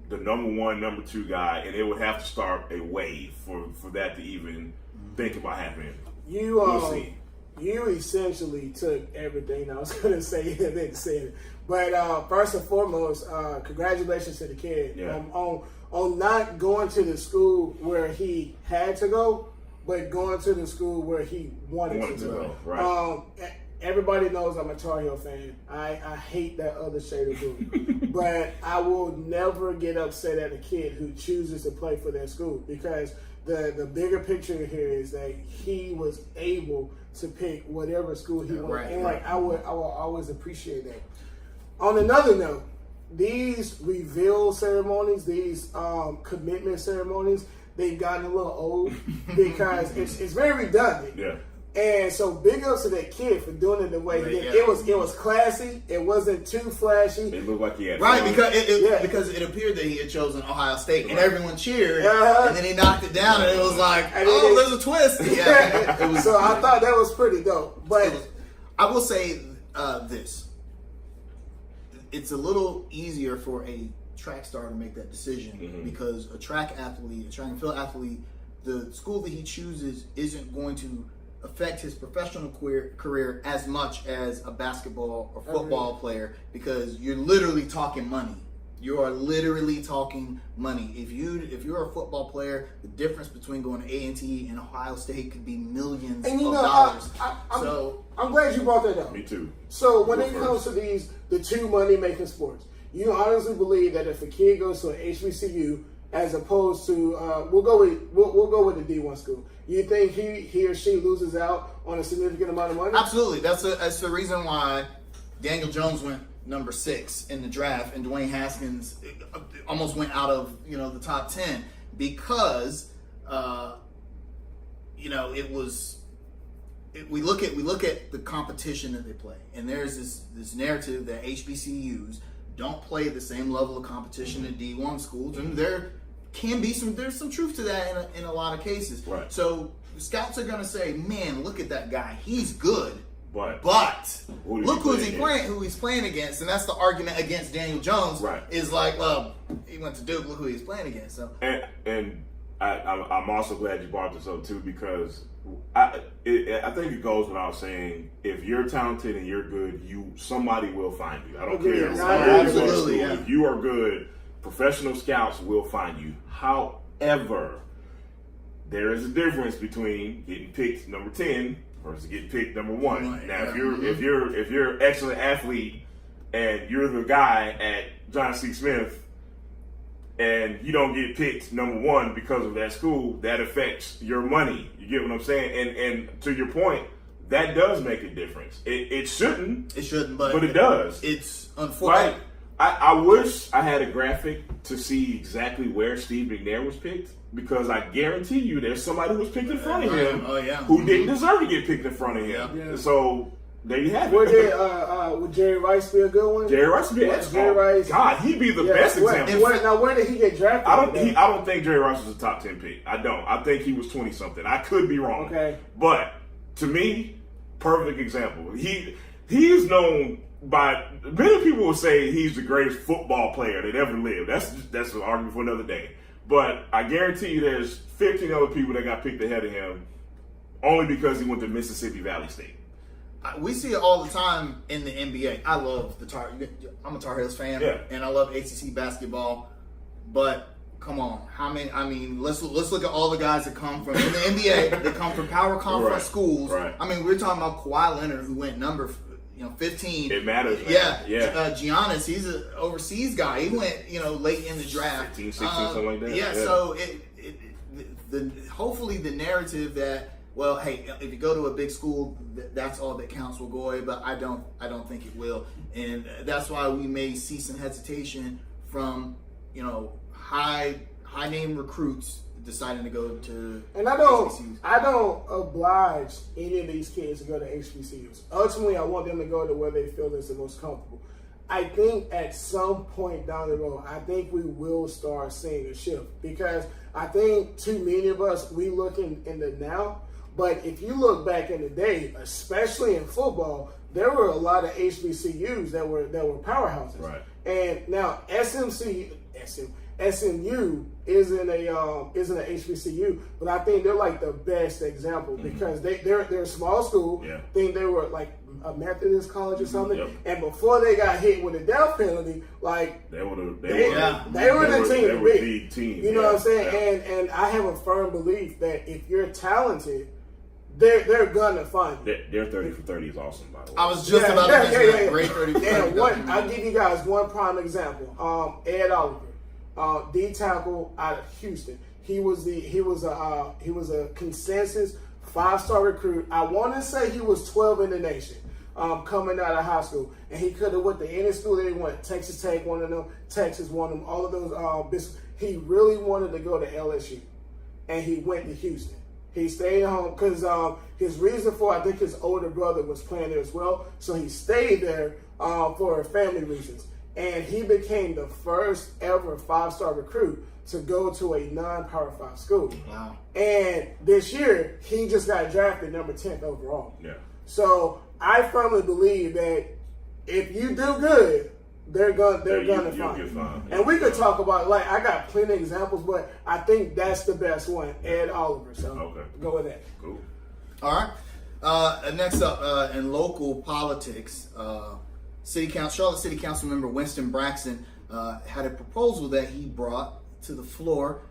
the number one, number two guy, and it would have to start a wave for that to even think about happening. We'll see. You essentially took everything I was going to say and then said it. But first and foremost, congratulations to the kid on not going to the school where he had to go, but going to the school where he wanted to go. Right. Everybody knows I'm a Tar Heel fan. I hate that other shade of blue. But I will never get upset at a kid who chooses to play for their school, because the bigger picture here is that he was able to pick whatever school he wanted. Right, and right. I will always appreciate that. On another note, these reveal ceremonies, these commitment ceremonies, they've gotten a little old because it's very redundant. Yeah. And so big ups to that kid for doing it the way he did. It was classy. It wasn't too flashy. It looked like he had Right, fun. because it appeared that he had chosen Ohio State, and everyone cheered, and then he knocked it down, and it was like, there's a twist. Yeah, it was. So I thought that was pretty dope. But I will say this: it's a little easier for a track star to make that decision because a track and field athlete, the school that he chooses isn't going to affect his professional career as much as a basketball or football player, because you're literally talking money. You are literally talking money. If you're a football player, the difference between going to A&T and Ohio State could be millions of dollars. I'm glad you brought that up. Me too. So when it comes to the two money-making sports, you honestly believe that if a kid goes to an HBCU as opposed to we'll go with the D1 school, you think he or she loses out on a significant amount of money? Absolutely. That's the reason why Daniel Jones went number 6 in the draft, and Dwayne Haskins almost went out of the top 10 because we look at the competition that they play, and there's this narrative that HBCUs don't play the same level of competition that D1 schools, and there's some truth to that in a lot of cases. Right. So scouts are going to say, man, look at that guy, he's good. But who look who he's playing against, and that's the argument against Daniel Jones. Right. Is like, well, he went to Duke. Look who he's playing against. So, and I'm also glad you brought this up too, because I think it goes without saying, if you're talented and you're good, somebody will find you. I don't care. Absolutely. Yeah. If you are good, professional scouts will find you. However, there is a difference between getting picked number 10 versus getting picked number 1. Right. Now, if you're an excellent athlete and you're the guy at John C. Smith, and you don't get picked number 1 because of that school, that affects your money. You get what I'm saying? And to your point, that does make a difference. It shouldn't. It shouldn't, but it does. It's unfortunate. Right? I wish I had a graphic to see exactly where Steve McNair was picked, because I guarantee you there's somebody who was picked in front of him who didn't deserve to get picked in front of him. Yeah. So there you have it. Would Jerry Rice be a good one? Jerry Rice would be excellent. God, he'd be the best example. Where did he get drafted? I don't think Jerry Rice was a top 10 pick. I don't. I think he was 20-something. I could be wrong. Okay. But to me, perfect example. He is known by many people will say he's the greatest football player that ever lived. That's an argument for another day. But I guarantee you there's 15 other people that got picked ahead of him only because he went to Mississippi Valley State. We see it all the time in the NBA. I love I'm a Tar Heels fan, and I love ACC basketball. But come on, how many? I mean, let's look at all the guys that come from in the NBA. They come from power conference schools. Right. I mean, we're talking about Kawhi Leonard, who went number 15. It matters, man. Yeah. Giannis, he's an overseas guy. He went, late in the draft. 15, 16, something like that. Yeah, so hopefully the narrative that well, hey, if you go to a big school, that's all that counts will go away. But I don't think it will, and that's why we may see some hesitation from high name recruits deciding to go to. And I don't oblige any of these kids to go to HBCUs. Ultimately, I want them to go to where they feel is the most comfortable. I think at some point down the road, I think we will start seeing a shift, because I think too many of us, we look in the now, but if you look back in the day, especially in football, there were a lot of HBCUs that were powerhouses. Right. And now SMU isn't a HBCU, but I think they're like the best example, because they're a small school. Yeah. I think they were like a Methodist college or something. Yep. And before they got hit with a death penalty, like they were the team to beat. the team. You know what I'm saying? Yeah. And I have a firm belief that if you're talented, they're gonna find you. Their 30 for 30 is awesome, by the way. I was just about to mention that. Great 30 for 30. And I'll give you guys one prime example. Ed Oliver, D tackle out of Houston. He was a consensus 5-star recruit. I want to say he was 12 in the nation coming out of high school, and he could have went to any school that he wanted. Texas Tech, one of them. Texas, one of them. All of those. He really wanted to go to LSU, and he went to Houston. He stayed home because his reason for, I think his older brother was playing there as well, so he stayed there for family reasons. And he became the first ever 5-star recruit to go to a non-Power 5 school. Wow. And this year, he just got drafted number 10th overall. Yeah. So I firmly believe that if you do good, they're gonna find you. And we could talk about, like, I got plenty of examples, but I think that's the best one, Ed Oliver. So go with that. Cool. All right. Next up, in local politics, Charlotte City Council member Winston Braxton had a proposal that he brought to the floor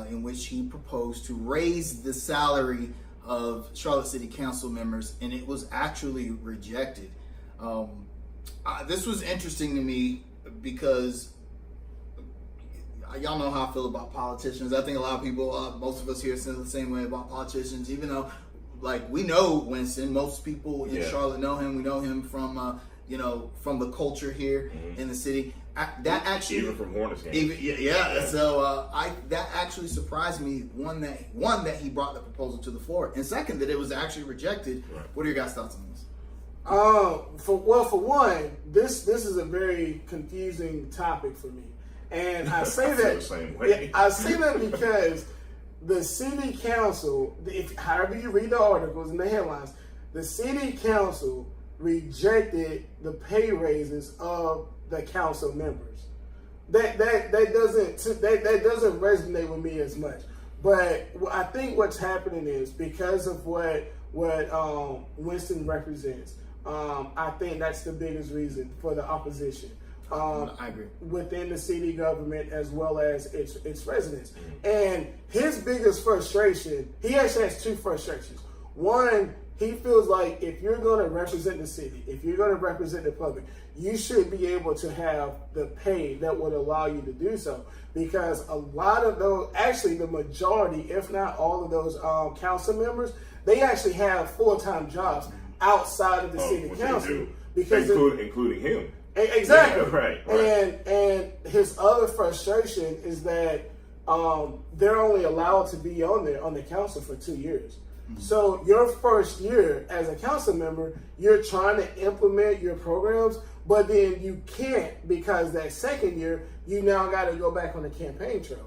in which he proposed to raise the salary of Charlotte City Council members, and it was actually rejected. This was interesting to me because y'all know how I feel about politicians. I think a lot of people, most of us here, feel the same way about politicians, even though, like, we know Winston. Most people in Charlotte know him. We know him from from the culture here in the city. That actually, even from Hornets games. So that actually surprised me. One that he brought the proposal to the floor, and second that it was actually rejected. Right. What are your guys' thoughts on this? For one, this is a very confusing topic for me, and I say that the same way. I say that because the city council, however you read the articles and the headlines, the city council rejected the pay raises of the council members. That doesn't resonate with me as much. But I think what's happening is because of what Winston represents. I think that's the biggest reason for the opposition. I agree. Within the city government as well as its residents. And his biggest frustration, he actually has two frustrations. One, he feels like if you're going to represent the city, if you're going to represent the public, you should be able to have the pay that would allow you to do so. Because a lot of those, actually the majority, if not all of those council members, they actually have full-time jobs outside of the city council. Because including him. Exactly. Yeah, right. And his other frustration is that they're only allowed to be on the council for 2 years. So your first year as a council member, you're trying to implement your programs, but then you can't because that second year, you now got to go back on the campaign trail.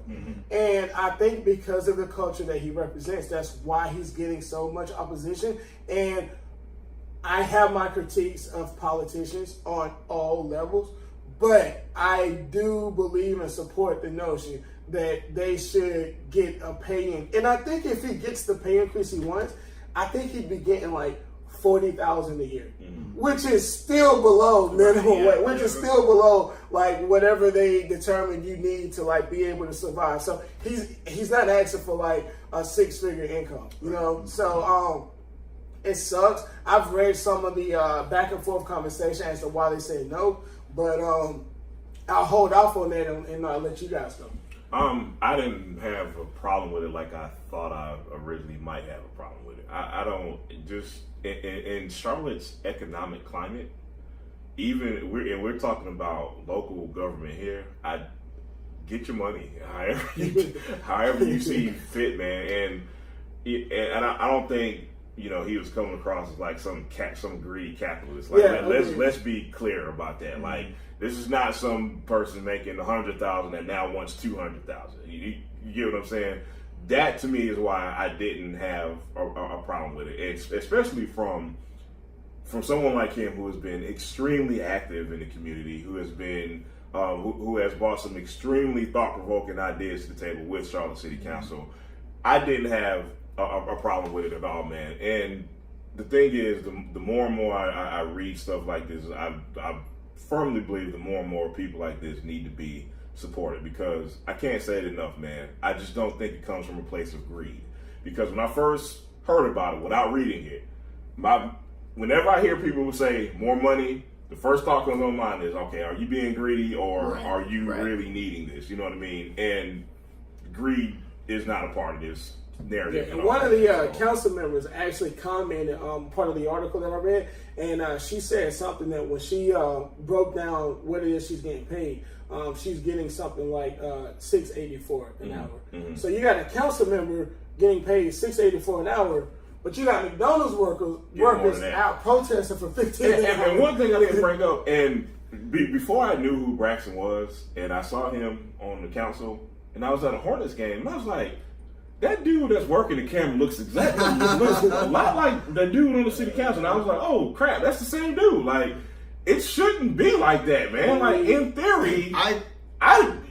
And I think because of the culture that he represents, that's why he's getting so much opposition. And I have my critiques of politicians on all levels, but I do believe and support the notion that they should get a pay in. And I think if he gets the pay increase he wants, I think he'd be getting like $40,000 a year, which is still below minimum wage, which is still below like whatever they determine you need to like be able to survive. So he's not asking for like a 6-figure income, you know. So it sucks. I've read some of the back and forth conversation as to why they say no, but I'll hold off on that and I'll let you guys go. I didn't have a problem with it like I thought I originally might have a problem with it. I don't just in Charlotte's economic climate. Even we're talking about local government here. I get your money however you see fit, man. And I don't think he was coming across as like some greedy capitalist. Like let's be clear about that. Mm-hmm. Like this is not some person making $100,000 that now wants $200,000. You get what I'm saying? That to me is why I didn't have a problem with it, and especially from someone like him who has been extremely active in the community, who has been who has brought some extremely thought-provoking ideas to the table with Charlotte City Council. I didn't have a problem with it at all, man. And the thing is, the more and more I read stuff like this, I firmly believe the more and more people like this need to be supported, because I can't say it enough, man. I just don't think it comes from a place of greed. Because when I first heard about it, without reading it, whenever I hear people say more money, the first thought comes on my mind is, okay, are you being greedy, or are you really needing this? You know what I mean? And greed is not a part of this narrative. Yeah, and one of the council members actually commented part of the article that I read, and she said something that when she broke down what it is she's getting paid, she's getting something like $6.84 an hour. Mm-hmm. So you got a council member getting paid $6.84 an hour, but you got McDonald's workers out protesting for $15. And one thing I didn't bring up, and before I knew who Braxton was, and I saw him on the council, and I was at a Hornets game, and I was like, that dude that's working the camera looks a lot like the dude on the city council. And I was like, oh crap, that's the same dude. Like, it shouldn't be like that, man. Like, in theory, I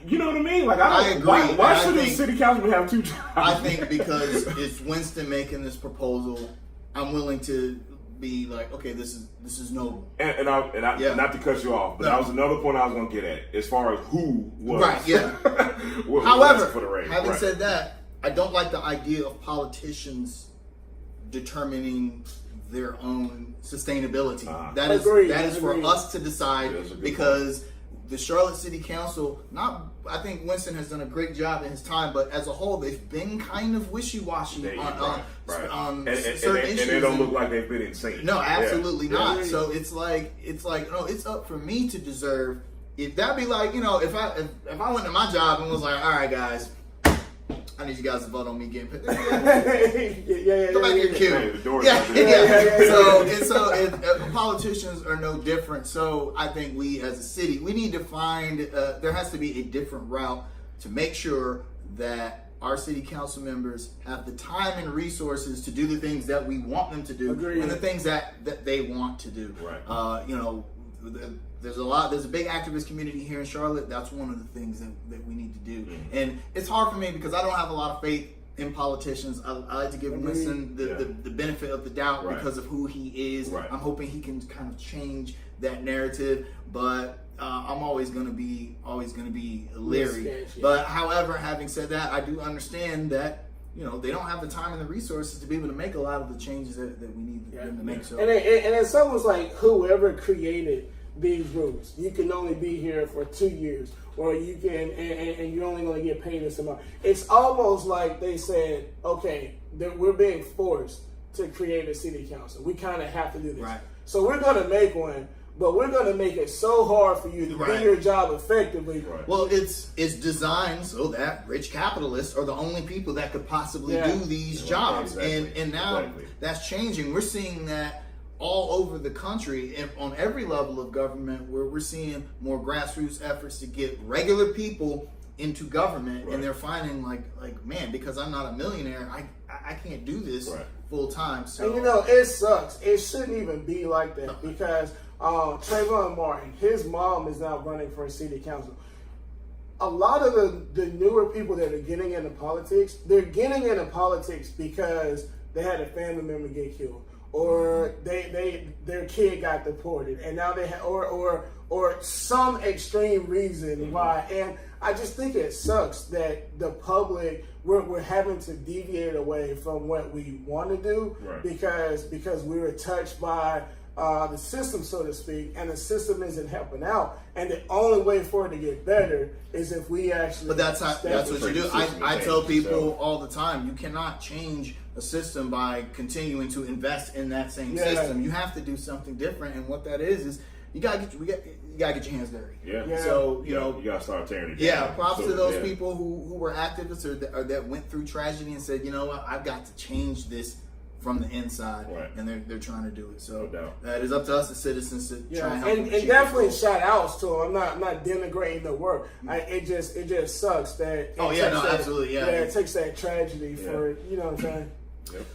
you know what I mean? Like, I agree. Why should the city councilman have two jobs? I think because it's Winston making this proposal, I'm willing to be like, okay, this is noble. And I not to cut you off, but that was another point I was going to get at as far as who was right. Yeah. However, for the race. Having said that, I don't like the idea of politicians determining their own sustainability. That is for us to decide, because the Charlotte City Council, I think Winston has done a great job in his time, but as a whole, they've been kind of wishy-washy on certain issues. And they don't look like they've been insane. No, absolutely not. Yeah. So it's like, no, it's up for me to deserve. If that'd be like, if I went to my job and was like, all right, guys, I need you guys to vote on me getting picked. Go back to your queue. So politicians are no different. So I think we, as a city, we need to find. There has to be a different route to make sure that our city council members have the time and resources to do the things that we want them to do, and the things that they want to do. Right. There's a big activist community here in Charlotte. That's one of the things that we need to do. Mm-hmm. And it's hard for me because I don't have a lot of faith in politicians. I like to give Winston the benefit of the doubt because of who he is. Right. I'm hoping he can kind of change that narrative, but I'm always going to be leery. Yes. But however, having said that, I do understand that they don't have the time and the resources to be able to make a lot of the changes that we need them to make. So, and it's almost like whoever created these rules, you can only be here for 2 years, or you can, and you're only going to get paid this amount. It's almost like they said, okay, that we're being forced to create a city council. We kind of have to do this. Right. So we're going to make one, but we're going to make it so hard for you to do your job effectively. Right. Well, it's designed so that rich capitalists are the only people that could possibly do these jobs. Exactly. And now that's changing. We're seeing that all over the country, and on every level of government, where we're seeing more grassroots efforts to get regular people into government, and they're finding like, man, because I'm not a millionaire, I can't do this full time. So, and it sucks. It shouldn't even be like that, because Trayvon Martin, his mom is now running for a city council. A lot of the newer people that are getting into politics, they're getting into politics because they had a family member get killed, or their kid got deported, and now they have, or some extreme reason why. And I just think it sucks that the public, we're having to deviate away from what we want to do because we were touched by the system, so to speak, and the system isn't helping out. And the only way for it to get better is if we actually. But that's what you do. I tell people all the time, you cannot change a system by continuing to invest in that same system. You have to do something different, and what that is you gotta get your hands dirty. Yeah. So you know, you gotta start tearing it down. Yeah. Props to those people who were activists or that went through tragedy and said, you know what, I've got to change this from the inside, and they're trying to do it. So it is up to us as citizens to try and help. And definitely shout outs to them. I'm not denigrating the work. It just sucks that. Absolutely. It takes that tragedy for you know what I'm saying. Yep.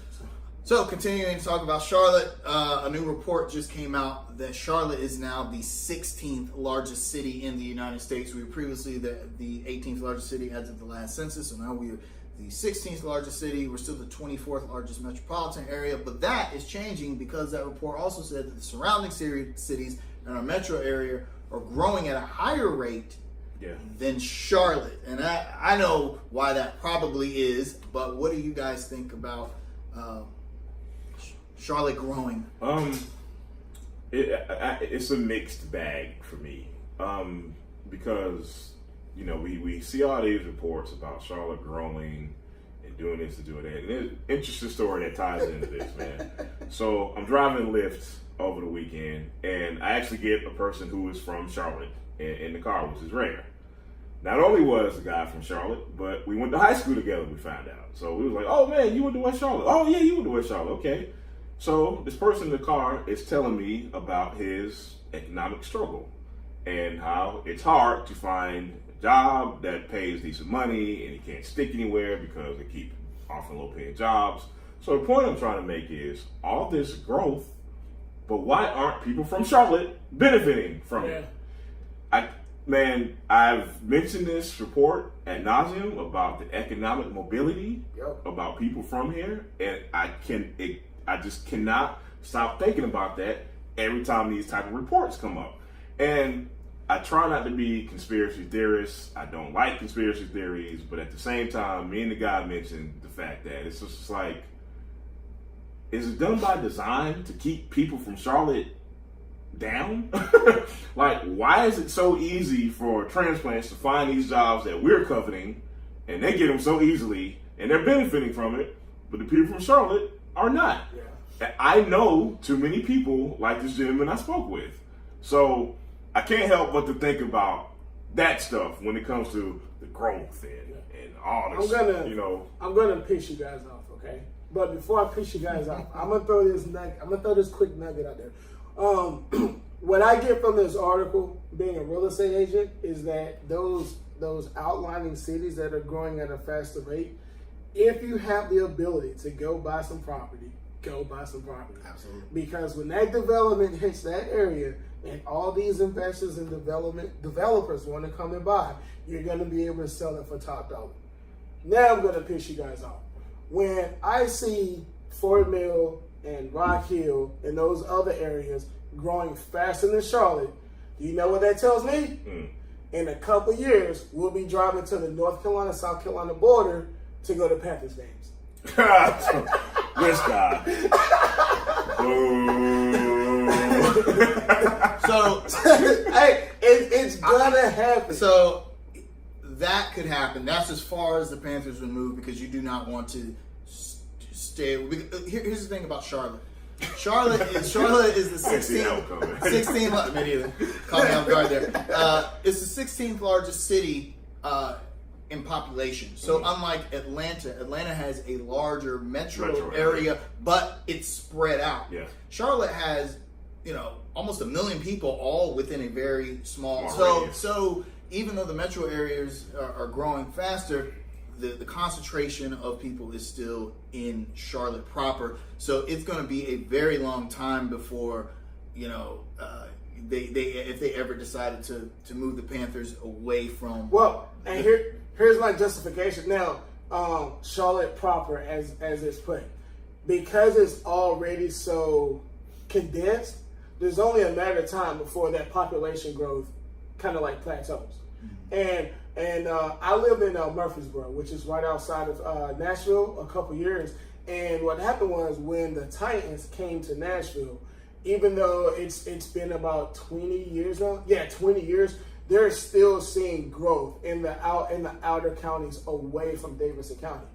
So continuing to talk about Charlotte, a new report just came out that Charlotte is now the 16th largest city in the United States. We were previously the 18th largest city as of the last census, so now we are the 16th largest city. We're still the 24th largest metropolitan area, but that is changing because that report also said that the surrounding cities in our metro area are growing at a higher rate than Charlotte. And I know why that probably is, but what do you guys think about Charlotte growing? It's a mixed bag for me because you know, we see all these reports about Charlotte growing and doing this and doing that. And there's an interesting story that ties into this, man. So I'm driving Lyft over the weekend, and I actually get a person who is from Charlotte in the car, which is rare. Not only was the guy from Charlotte, but we went to high school together, we found out. So we was like, oh, man, you went to West Charlotte. Oh, yeah, you went to West Charlotte. Okay. So this person in the car is telling me about his economic struggle and how it's hard to find job that pays decent money, and he can't stick anywhere because they keep offering low-paying jobs. So the point I'm trying to make is all this growth, but why aren't people from Charlotte benefiting from it? I've mentioned this report ad nauseum about the economic mobility about people from here, and I just cannot stop thinking about that every time these type of reports come up. And I try not to be conspiracy theorists. I don't like conspiracy theories, but at the same time, me and the guy mentioned the fact that it's just like, is it done by design to keep people from Charlotte down? Like, why is it so easy for transplants to find these jobs that we're coveting, and they get them so easily, and they're benefiting from it, but the people from Charlotte are not? Yeah. I know too many people like this gentleman I spoke with. So I can't help but to think about that stuff when it comes to the growth and all this. I'm gonna piss you guys off, okay? But before I piss you guys off, I'm gonna throw this quick nugget out there. What I get from this article, being a real estate agent, is that those outlining cities that are growing at a faster rate, if you have the ability to go buy some property, go buy some property. Absolutely. Because when that development hits that area, and all these investors and developers want to come and buy, you're going to be able to sell it for top dollar. Now I'm going to piss you guys off. When I see Fort Mill and Rock Hill and those other areas growing faster than Charlotte, do you know what that tells me? In a couple of years, we'll be driving to the North Carolina, South Carolina border to go to Panthers games. This guy. So, hey, it's gonna happen. So that could happen. That's as far as the Panthers would move because you do not want to stay. Here's the thing about Charlotte. Charlotte is the 16th. Me neither. Caught me off guard there. It's the 16th largest city in population. So unlike Atlanta has a larger metro area, but it's spread out. Yeah. Charlotte has, almost 1 million people all within a very small. So even though the metro areas are growing faster, the concentration of people is still in Charlotte proper. So it's going to be a very long time before, if they ever decided to move the Panthers away from. Well, and here's my justification. Now, Charlotte proper, as it's put, because it's already so condensed, there's only a matter of time before that population growth kind of like plateaus. And I lived in Murfreesboro, which is right outside of Nashville, a couple years. And what happened was when the Titans came to Nashville, even though it's been about 20 years now, 20 years, they're still seeing growth in the outer counties away from Davidson County.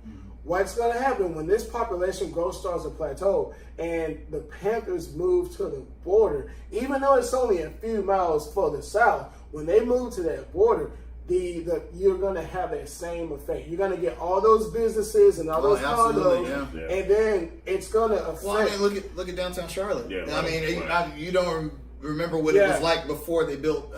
What's going to happen when this population growth starts to plateau and the Panthers move to the border, even though it's only a few miles further south, when they move to that border, you're going to have that same effect. You're going to get all those businesses and all those condos, and then it's going to affect. Well, I mean, look at downtown Charlotte. Yeah, I mean, you don't remember what it was like before they built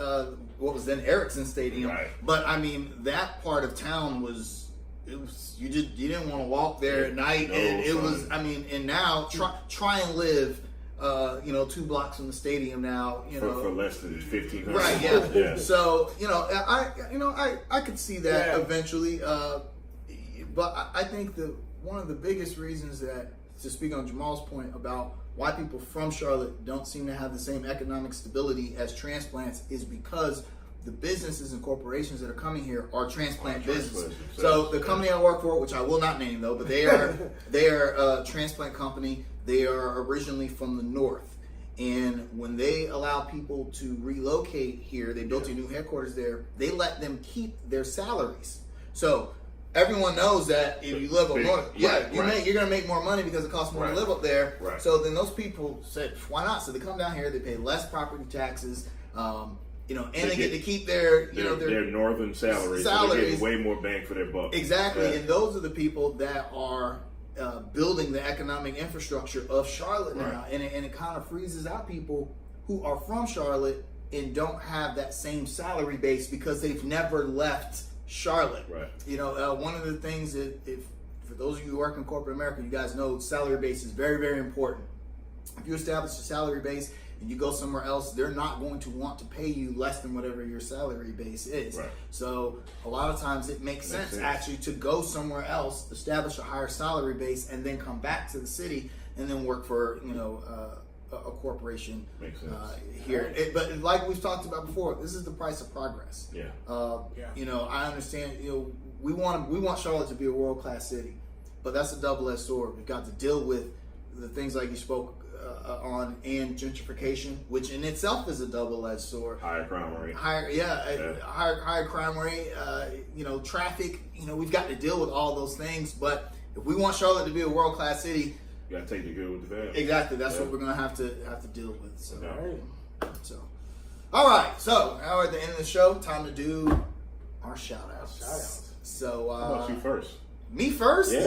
what was then Ericsson Stadium, but I mean, that part of town was. You didn't want to walk there at night, and it was. I mean, and now try and live, 2 blocks from the stadium now. For less than 1,500. Right. Yeah. So I could see that eventually, but I think that one of the biggest reasons that, to speak on Jamal's point about why people from Charlotte don't seem to have the same economic stability as transplants is because the businesses and corporations that are coming here are transplant businesses. So the company I work for, which I will not name though, but they are a transplant company. They are originally from the north, and when they allow people to relocate here, they built a new headquarters there. They let them keep their salaries. So everyone knows that if you live up north, you're going to make more money because it costs more to live up there. Right. So then those people said, why not? So they come down here, they pay less property taxes. And they get to keep their northern salaries. So they're getting way more bang for their buck. Exactly, and those are the people that are building the economic infrastructure of Charlotte now, and it kind of freezes out people who are from Charlotte and don't have that same salary base because they've never left Charlotte. Right. One of the things that, for those of you who work in corporate America, you guys know salary base is very, very important. If you establish a salary base and you go somewhere else, they're not going to want to pay you less than whatever your salary base is. Right. So a lot of times it makes sense actually to go somewhere else, establish a higher salary base, and then come back to the city and then work for a corporation here. But like we've talked about before, this is the price of progress. I understand. We want Charlotte to be a world-class city, but that's a double-edged sword. We've got to deal with the things like you spoke on, and gentrification, which in itself is a double-edged sword. Higher crime rate. Higher crime rate. Traffic. We've got to deal with all those things. But if we want Charlotte to be a world-class city, you got to take the good with the bad. Exactly. That's what we're gonna have to deal with. So, all right. So now we're at the end of the show. Time to do our shout-outs. So, how about you first? Me first? Yeah.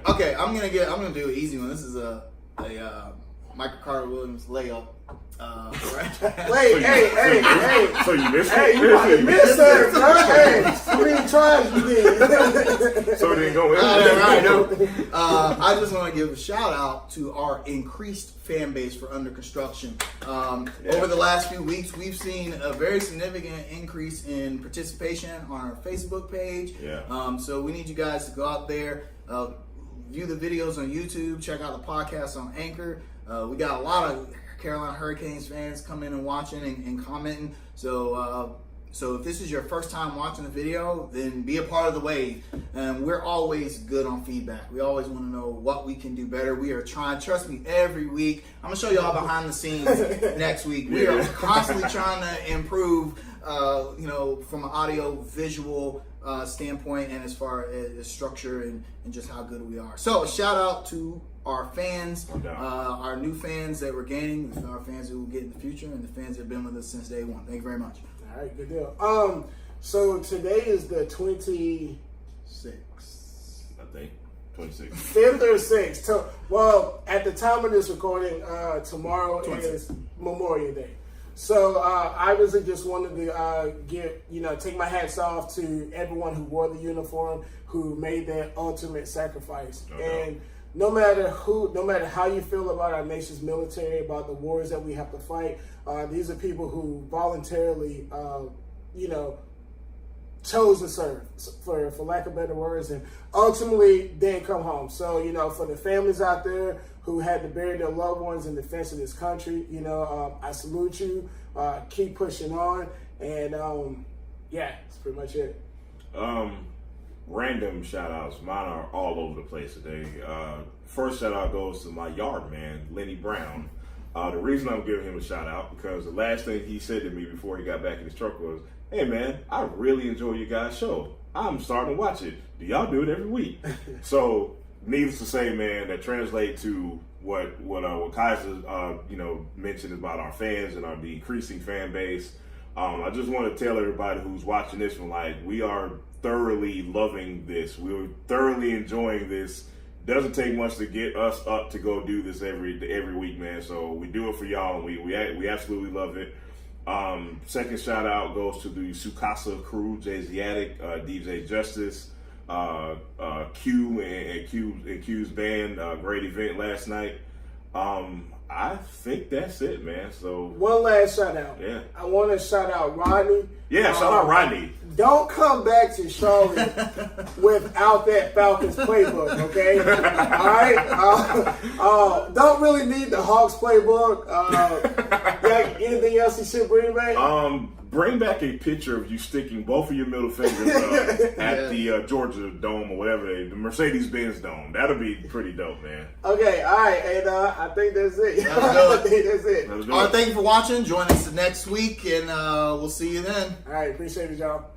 Okay, I'm gonna do an easy one. This is a Michael Carter Williams layup. Wait, hey. So you missed it? Hey, you about to miss that, bro. Hey, how many tries you did? So it didn't go in. I just want to give a shout out to our increased fan base for Under Construction. Over the last few weeks, we've seen a very significant increase in participation on our Facebook page. So we need you guys to go out there, view the videos on YouTube, check out the podcast on Anchor. We got a lot of Carolina Hurricanes fans coming and watching and commenting. So if this is your first time watching the video, then be a part of the wave. We're always good on feedback. We always want to know what we can do better. We are trying, trust me, every week. I'm going to show you all behind the scenes next week. We are constantly trying to improve, from an audio visual standpoint and as far as structure and just how good we are. So a shout out to our fans, our new fans that we're gaining, our fans who will get in the future, and the fans that have been with us since day one. Thank you very much. All right, good deal. So today is the 26th. I think 26th. 5th or 6th. Well, at the time of this recording, tomorrow 26th. is Memorial Day. So I really just wanted to take my hats off to everyone who wore the uniform, who made that ultimate sacrifice. And no matter how you feel about our nation's military, about the wars that we have to fight, these are people who voluntarily, chose to serve, for lack of better words, and ultimately didn't come home. So, for the families out there who had to bury their loved ones in defense of this country, I salute you. Keep pushing on, and that's pretty much it. Random shout outs. Mine are all over the place today. First shout out goes to my yard man, Lenny Brown. The reason I'm giving him a shout out because the last thing he said to me before he got back in his truck was, "Hey man, I really enjoy you guys' show. I'm starting to watch it. Do y'all do it every week?" So, needless to say, man, that translates to what Kaiser mentioned about our fans and our decreasing fan base. I just want to tell everybody who's watching this one, like, we are thoroughly loving this. We're thoroughly enjoying this. Doesn't take much to get us up to go do this every week, man. So we do it for y'all, and we absolutely love it. Second shout out goes to the Sukasa crew, Jay Ziatic, DJ Justice, Q and Q's band. Great event last night. I think that's it, man. So one last shout out. Yeah. I want to shout out Rodney. Yeah, shout out Rodney. Don't come back to Charlotte without that Falcons playbook, okay? All right? Don't really need the Hawks playbook. Got anything else you should bring back? Bring back a picture of you sticking both of your middle fingers up at the Georgia Dome or whatever, the Mercedes-Benz Dome. That'll be pretty dope, man. Okay, all right, and I think that's it. All All right, thank you for watching. Join us next week, and we'll see you then. right, appreciate it, y'all.